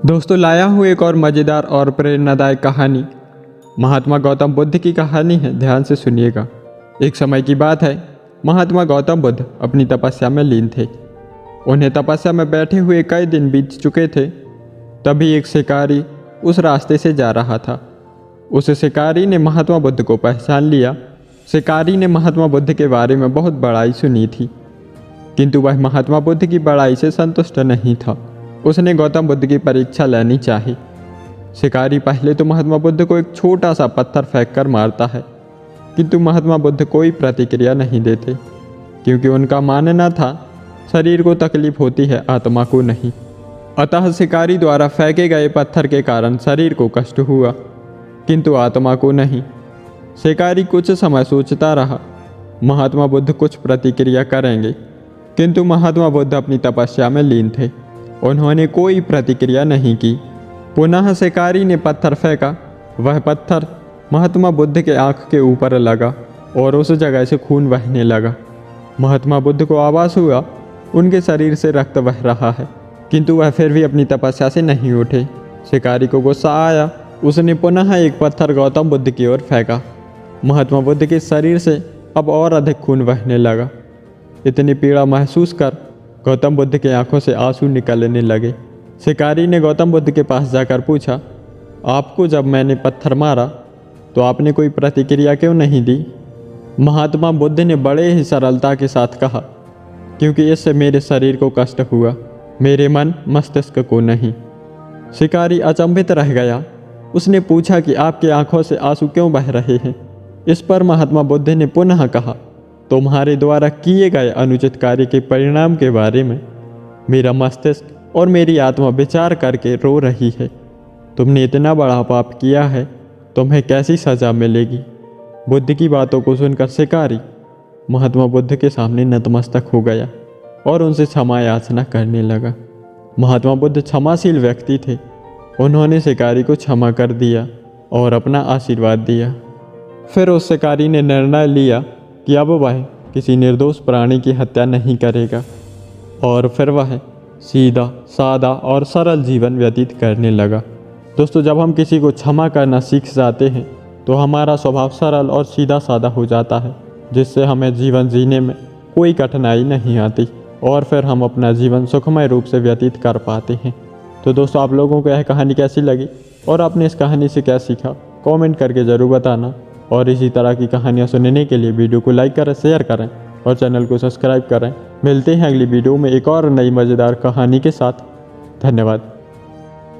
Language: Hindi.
दोस्तों लाया हूँ एक और मज़ेदार और प्रेरणादायक कहानी। महात्मा गौतम बुद्ध की कहानी है, ध्यान से सुनिएगा। एक समय की बात है, महात्मा गौतम बुद्ध अपनी तपस्या में लीन थे। उन्हें तपस्या में बैठे हुए कई दिन बीत चुके थे। तभी एक शिकारी उस रास्ते से जा रहा था। उस शिकारी ने महात्मा बुद्ध को पहचान लिया। शिकारी ने महात्मा बुद्ध के बारे में बहुत बड़ाई सुनी थी, किंतु वह महात्मा बुद्ध की बड़ाई से संतुष्ट नहीं था। उसने गौतम बुद्ध की परीक्षा लेनी चाही। शिकारी पहले तो महात्मा बुद्ध को एक छोटा सा पत्थर फेंक कर मारता है, किंतु महात्मा बुद्ध कोई प्रतिक्रिया नहीं देते, क्योंकि उनका मानना था शरीर को तकलीफ होती है, आत्मा को नहीं। अतः शिकारी द्वारा फेंके गए पत्थर के कारण शरीर को कष्ट हुआ, किंतु आत्मा को नहीं। शिकारी कुछ समय सोचता रहा, महात्मा बुद्ध कुछ प्रतिक्रिया करेंगे, किंतु महात्मा बुद्ध अपनी तपस्या में लीन थे। उन्होंने कोई प्रतिक्रिया नहीं की। पुनः शिकारी ने पत्थर फेंका। वह पत्थर महात्मा बुद्ध के आँख के ऊपर लगा और उस जगह से खून बहने लगा। महात्मा बुद्ध को आभास हुआ उनके शरीर से रक्त बह रहा है, किंतु वह फिर भी अपनी तपस्या से नहीं उठे। शिकारी को गुस्सा आया। उसने पुनः एक पत्थर गौतम बुद्ध की ओर फेंका। महात्मा बुद्ध के शरीर से अब और अधिक खून बहने लगा। इतनी पीड़ा महसूस कर गौतम बुद्ध के आंखों से आंसू निकलने लगे। शिकारी ने गौतम बुद्ध के पास जाकर पूछा, आपको जब मैंने पत्थर मारा तो आपने कोई प्रतिक्रिया क्यों नहीं दी? महात्मा बुद्ध ने बड़े ही सरलता के साथ कहा, क्योंकि इससे मेरे शरीर को कष्ट हुआ, मेरे मन मस्तिष्क को नहीं। शिकारी अचंभित रह गया। उसने पूछा कि आपकी आंखों से आंसू क्यों बह रहे हैं? इस पर महात्मा बुद्ध ने पुनः कहा, तुम्हारे द्वारा किए गए अनुचित कार्य के परिणाम के बारे में मेरा मस्तिष्क और मेरी आत्मा विचार करके रो रही है। तुमने इतना बड़ा पाप किया है, तुम्हें कैसी सज़ा मिलेगी? बुद्ध की बातों को सुनकर शिकारी महात्मा बुद्ध के सामने नतमस्तक हो गया और उनसे क्षमा याचना करने लगा। महात्मा बुद्ध क्षमाशील व्यक्ति थे। उन्होंने शिकारी को क्षमा कर दिया और अपना आशीर्वाद दिया। फिर उस शिकारी ने निर्णय लिया कि अब वह किसी निर्दोष प्राणी की हत्या नहीं करेगा, और फिर वह सीधा, सादा और सरल जीवन व्यतीत करने लगा। दोस्तों, जब हम किसी को क्षमा करना सीख जाते हैं तो हमारा स्वभाव सरल और सीधा सादा हो जाता है, जिससे हमें जीवन जीने में कोई कठिनाई नहीं आती और फिर हम अपना जीवन सुखमय रूप से व्यतीत कर पाते हैं। तो दोस्तों, आप लोगों को यह कहानी कैसी लगी और आपने इस कहानी से क्या सीखा, कमेंट करके ज़रूर बताना। और इसी तरह की कहानियाँ सुनने के लिए वीडियो को लाइक करें, शेयर करें और चैनल को सब्सक्राइब करें। मिलते हैं अगली वीडियो में एक और नई मज़ेदार कहानी के साथ। धन्यवाद।